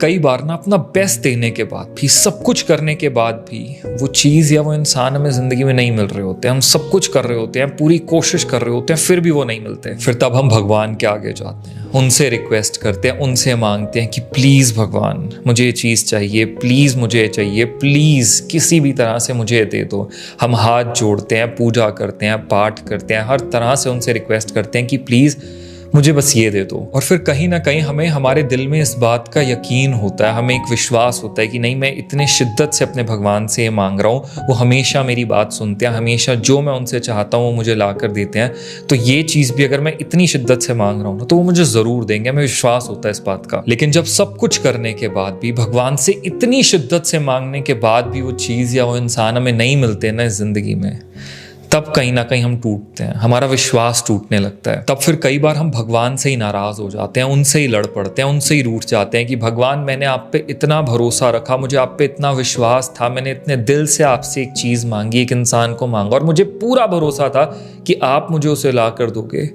कई बार ना अपना बेस्ट देने के बाद भी, सब कुछ करने के बाद भी वो चीज़ या वो इंसान हमें ज़िंदगी में नहीं मिल रहे होते। हम सब कुछ कर रहे होते हैं, पूरी कोशिश कर रहे होते हैं, फिर भी वो नहीं मिलते। फिर तब हम भगवान के आगे जाते हैं, उनसे रिक्वेस्ट करते हैं, उनसे मांगते हैं कि प्लीज़ भगवान मुझे ये चीज़ चाहिए, प्लीज़ मुझे चाहिए, प्लीज़ किसी भी तरह से मुझे दे दो। हम हाथ जोड़ते हैं, पूजा करते हैं, पाठ करते हैं, हर तरह से उनसे रिक्वेस्ट करते हैं कि प्लीज़ मुझे बस ये दे दो। और फिर कहीं ना कहीं हमें हमारे दिल में इस बात का यकीन होता है, हमें एक विश्वास होता है कि नहीं, मैं इतने शिद्दत से अपने भगवान से ये मांग रहा हूँ, वो हमेशा मेरी बात सुनते हैं, हमेशा जो मैं उनसे चाहता हूँ वो मुझे ला कर देते हैं। तो ये चीज़ भी अगर मैं इतनी शिद्दत से मांग रहा हूँ तो वो मुझे ज़रूर देंगे, हमें विश्वास होता है इस बात का। लेकिन जब सब कुछ करने के बाद भी, भगवान से इतनी शिद्दत से मांगने के बाद भी वो चीज़ या वो इंसान हमें नहीं मिलते ना इस ज़िंदगी में, तब कहीं ना कहीं हम टूटते हैं, हमारा विश्वास टूटने लगता है। तब फिर कई बार हम भगवान से ही नाराज़ हो जाते हैं, उनसे ही लड़ पड़ते हैं, उनसे ही रूठ जाते हैं कि भगवान मैंने आप पे इतना भरोसा रखा, मुझे आप पे इतना विश्वास था, मैंने इतने दिल से आपसे एक चीज़ मांगी, एक इंसान को मांगा और मुझे पूरा भरोसा था कि आप मुझे उसे ला कर दोगे,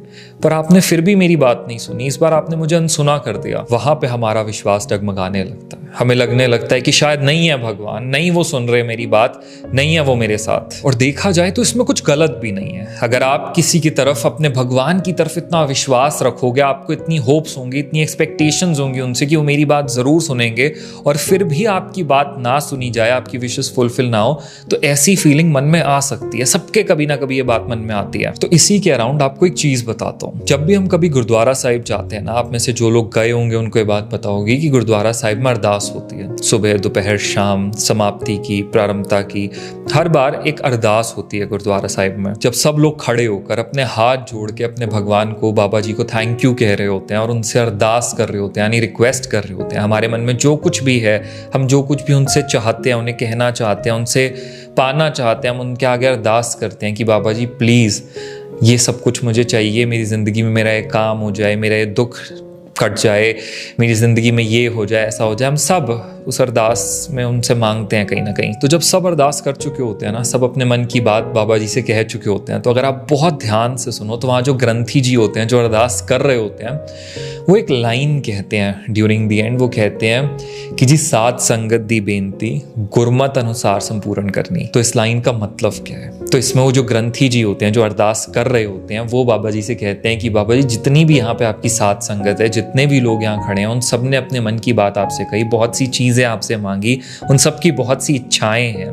पर आपने फिर भी मेरी बात नहीं सुनी, इस बार आपने मुझे अनसुना कर दिया। वहाँ पे हमारा विश्वास डगमगाने लगता है, हमें लगने लगता है कि शायद नहीं है भगवान, नहीं वो सुन रहे मेरी बात, नहीं है वो मेरे साथ। और देखा जाए तो इसमें कुछ गलत भी नहीं है। अगर आप किसी की तरफ, अपने भगवान की तरफ इतना विश्वास रखोगे, आपको इतनी होप्स होंगी, इतनी एक्सपेक्टेशंस होंगी उनसे कि वो मेरी बात जरूर सुनेंगे, और फिर भी आपकी बात ना सुनी जाए, आपकी विशेस फुलफिल ना हो, तो ऐसी फीलिंग मन में आ सकती है। सबके कभी ना कभी ये बात मन में आती है। तो इसी के अराउंड आपको एक चीज बताता हूँ। जब भी हम कभी गुरुद्वारा साहिब जाते हैं ना, आप में से जो लोग गए होंगे उनको ये बात पता होगी कि गुरुद्वारा साहिब में अरदास होती है, सुबह दोपहर शाम, समाप्ति की, प्रारंभता की, हर बार एक अरदास होती है गुरुद्वारा साहिब में। जब सब लोग खड़े होकर अपने हाथ जोड़ के अपने भगवान को, बाबा जी को थैंक यू कह रहे होते हैं और उनसे अरदास कर रहे होते हैं, यानी रिक्वेस्ट कर रहे होते हैं, हमारे मन में जो कुछ भी है, हम जो कुछ भी उनसे चाहते हैं, उन्हें कहना चाहते हैं, उनसे पाना चाहते हैं, हम उनके आगे अरदास करते हैं कि बाबा जी प्लीज़ ये सब कुछ मुझे चाहिए, मेरी ज़िंदगी में मेरा एक काम हो जाए, मेरा ये दुख कट जाए, मेरी ज़िंदगी में ये हो जाए, ऐसा हो जाए। हम सब उस अरदास में उनसे मांगते हैं कहीं ना कहीं। तो जब सब अरदास कर चुके होते हैं ना, सब अपने मन की बात बाबा जी से कह चुके होते हैं, तो अगर आप बहुत ध्यान से सुनो तो वहाँ जो ग्रंथी जी होते हैं, जो अरदास कर रहे होते हैं, वो एक लाइन कहते हैं ड्यूरिंग द एंड। वो कहते हैं कि जी साध संगत दी बेनती गुरमत अनुसार संपूर्ण करनी। तो इस लाइन का मतलब क्या है? तो इसमें वो जो ग्रंथी जी होते हैं, जो अरदास कर रहे होते हैं, वो बाबा जी से कहते हैं कि बाबा जी जितनी भी यहाँ पे आपकी साध संगत है, जितने भी लोग यहाँ खड़े हैं, उन सब ने अपने मन की बात आपसे कही, बहुत सी चीज़ें आपसे मांगी, उन सब की बहुत सी इच्छाएं हैं,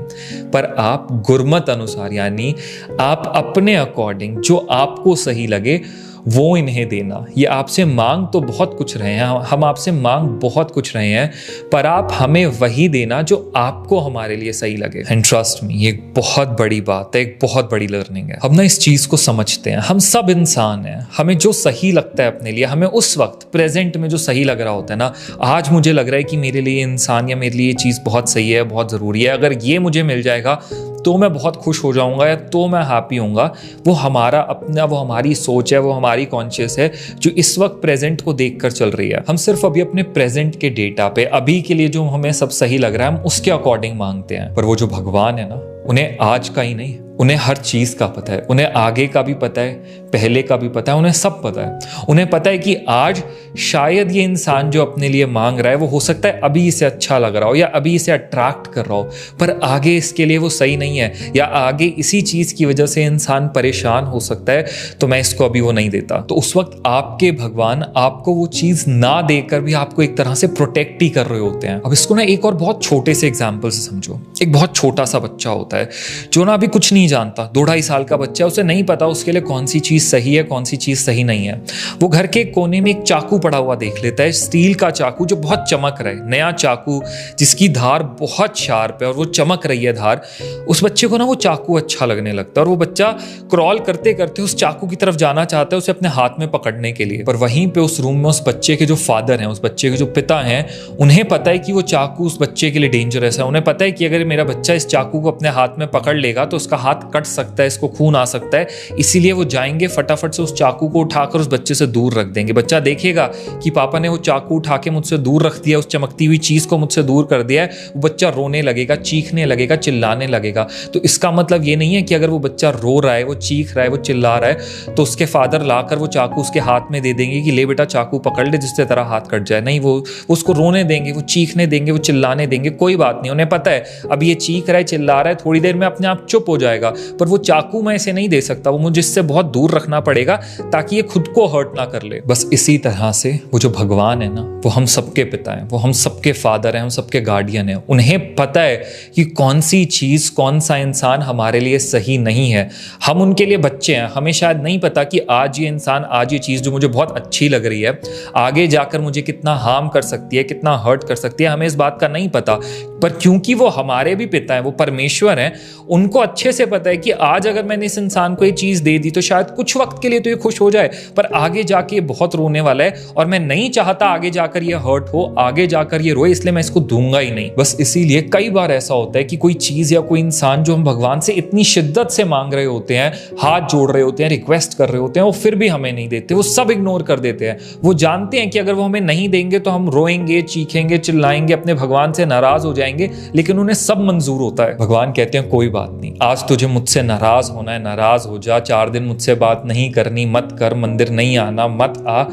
पर आप गुरमत अनुसार, यानी आप अपने अकॉर्डिंग जो आपको सही लगे वो इन्हें देना। ये आपसे मांग तो बहुत कुछ रहे हैं, हम आपसे मांग बहुत कुछ रहे हैं, पर आप हमें वही देना जो आपको हमारे लिए सही लगे। एंड ट्रस्ट मी, ये एक बहुत बड़ी बात है, एक बहुत बड़ी लर्निंग है। हम ना इस चीज़ को समझते हैं, हम सब इंसान हैं, हमें जो सही लगता है अपने लिए, हमें उस वक्त प्रेजेंट में जो सही लग रहा होता है ना, आज मुझे लग रहा है कि मेरे लिए इंसान या मेरे लिए ये चीज़ बहुत सही है, बहुत ज़रूरी है, अगर ये मुझे मिल जाएगा तो मैं बहुत खुश हो जाऊंगा, या तो मैं हैप्पी होऊंगा। वो हमारा अपना, वो हमारी सोच है, वो हमारी कॉन्शियस है जो इस वक्त प्रेजेंट को देखकर चल रही है। हम सिर्फ अभी अपने प्रेजेंट के डेटा पे, अभी के लिए जो हमें सब सही लग रहा है, हम उसके अकॉर्डिंग मांगते हैं। पर वो जो भगवान है ना, उन्हें आज का ही नहीं, उन्हें हर चीज़ का पता है, उन्हें आगे का भी पता है, पहले का भी पता है, उन्हें सब पता है। उन्हें पता है कि आज शायद ये इंसान जो अपने लिए मांग रहा है, वो हो सकता है अभी इसे अच्छा लग रहा हो या अभी इसे अट्रैक्ट कर रहा हो, पर आगे इसके लिए वो सही नहीं है, या आगे इसी चीज़ की वजह से इंसान परेशान हो सकता है, तो मैं इसको अभी वो नहीं देता। तो उस वक्त आपके भगवान आपको वो चीज़ ना देकर भी आपको एक तरह से प्रोटेक्ट ही कर रहे होते हैं। अब इसको ना एक और बहुत छोटे से एग्जाम्पल से समझो। एक बहुत छोटा सा बच्चा होता है जो ना अभी कुछ नहीं जानता, 2-2.5 साल का बच्चा है, उसे नहीं पता उसके लिए कौन सी चीज़ सही है, कौन सी चीज़ सही नहीं है। वो घर के कोने में एक चाकू पड़ा हुआ देख लेता है, स्टील का चाकू जो बहुत चमक रहा है, नया चाकू जिसकी धार बहुत शार्प है और वो चमक रही है धार। उस बच्चे को ना वो चाकू अच्छा लगने लगता है और वो बच्चा क्रॉल करते करते उस चाकू की तरफ जाना चाहता है, उसे अपने हाथ में पकड़ने के लिए। पर वहीं पे उस रूम में उस बच्चे के जो फादर हैं, उस बच्चे के जो पिता हैं, उन्हें पता है कि वो चाकू उस बच्चे के लिए डेंजरस है। उन्हें पता है कि अगर मेरा बच्चा इस चाकू को अपने हाथ में पकड़ लेगा तो उसका हाथ कट सकता है, इसको खून आ सकता है। इसीलिए वो जाएंगे, फटाफट से उस चाकू को उठाकर उस बच्चे से दूर रख देंगे। बच्चा देखेगा कि पापा ने वो चाकू उठा के मुझसे दूर रख दिया, उस चमकती हुई चीज को मुझसे दूर कर दिया है, वो बच्चा रोने लगेगा, चीखने लगेगा, चिल्लाने लगेगा। तो इसका मतलब ये नहीं है कि अगर वो बच्चा रो रहा है, वो चीख रहा है, वो चिल्ला रहा है, तो उसके फादर लाकर वो चाकू उसके हाथ में दे देंगे कि ले बेटा चाकू पकड़ ले जिससे तेरा हाथ कट जाए। नहीं, वो उसको रोने देंगे, वो चीखने देंगे, वो चिल्लाने देंगे, कोई बात नहीं। उन्हें पता है अब ये चीख रहा है, चिल्ला रहा है, थोड़ी देर में अपने आप चुप हो जाएगा, पर वो चाकू मैं इसे नहीं दे सकता, वो मुझे इससे बहुत दूर रखना पड़ेगा ताकि ये खुद को हर्ट ना कर ले। बस इसी तरह से वो जो भगवान है ना, वो हम सबके पिता हैं, वो हम सबके फादर हैं, हम सबके गार्डियन हैं। उन्हें पता है कि कौन सी चीज, कौन सा इंसान हमारे लिए सही नहीं है। हम उनके लिए बच्चे हैं, हमें शायद नहीं पता कि आज ये इंसान, आज ये चीज जो मुझे बहुत अच्छी लग रही है, आगे जाकर मुझे कितना हार्म कर सकती है, कितना हर्ट कर सकती है, हमें इस बात का नहीं पता। पर क्योंकि वो हमारे भी पिता हैं, वो परमेश्वर हैं, उनको अच्छे से पता है कि आज अगर मैंने इस इंसान को ये चीज दे दी तो शायद कुछ वक्त के लिए तो ये खुश हो जाए, पर आगे जाके ये बहुत रोने वाला है और मैं नहीं चाहता आगे जाकर ये हर्ट हो, आगे जाकर ये रोए, इसलिए मैं इसको दूंगा ही नहीं। बस इसीलिए कई बार ऐसा होता है कि कोई चीज या कोई इंसान जो हम भगवान से इतनी शिद्दत से मांग रहे होते हैं, हाथ जोड़ रहे होते हैं, रिक्वेस्ट कर रहे होते हैं, वो फिर भी हमें नहीं देते, वो सब इग्नोर कर देते हैं। वो जानते हैं कि अगर वो हमें नहीं देंगे तो हम रोएंगे, चीखेंगे, चिल्लाएंगे, अपने भगवान से नाराज हो जाएंगे, लेकिन उन्हें सब मंजूर होता है। भगवान कहते हैं कोई बात नहीं, आज तुझे मुझसे नाराज होना है, नाराज हो जा, 4 दिन मुझसे बात नहीं करनी मत कर, मंदिर नहीं आना मत आ,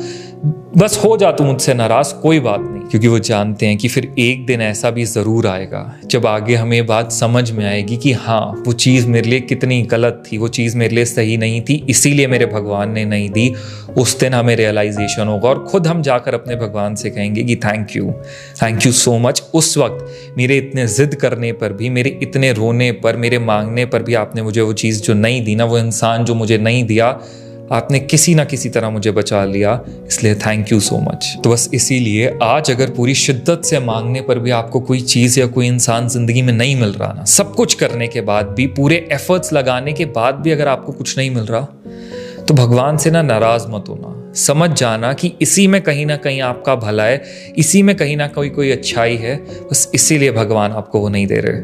बस हो जा तू मुझसे नाराज, कोई बात नहीं। क्योंकि वो जानते हैं कि फिर एक दिन ऐसा भी जरूर आएगा जब आगे हमें बात समझ में आएगी कि हाँ वो चीज मेरे लिए कितनी गलत थी, वो चीज मेरे लिए सही नहीं थी, इसीलिए मेरे भगवान ने नहीं दी। उस दिन हमें रियलाइजेशन होगा और खुद हम जाकर अपने भगवान से कहेंगे कि थैंक यू सो मच। उस वक्त मेरे इतने जिद करने पर भी, मेरे इतने रोने पर, मेरे मांगने पर भी आपने मुझे वो चीज़ जो नहीं दी ना, वो इंसान जो मुझे नहीं दिया, आपने किसी ना किसी तरह मुझे बचा लिया, इसलिए थैंक यू सो मच। तो बस इसीलिए आज अगर पूरी शिद्दत से मांगने पर भी आपको कोई चीज़ या कोई इंसान जिंदगी में नहीं मिल रहा ना, सब कुछ करने के बाद भी, पूरे एफर्ट्स लगाने के बाद भी अगर आपको कुछ नहीं मिल रहा, तो भगवान से ना नाराज मत होना। समझ जाना कि इसी में कहीं ना कहीं आपका भला है, इसी में कहीं ना कोई अच्छाई है, बस इसीलिए भगवान आपको वो नहीं दे रहे।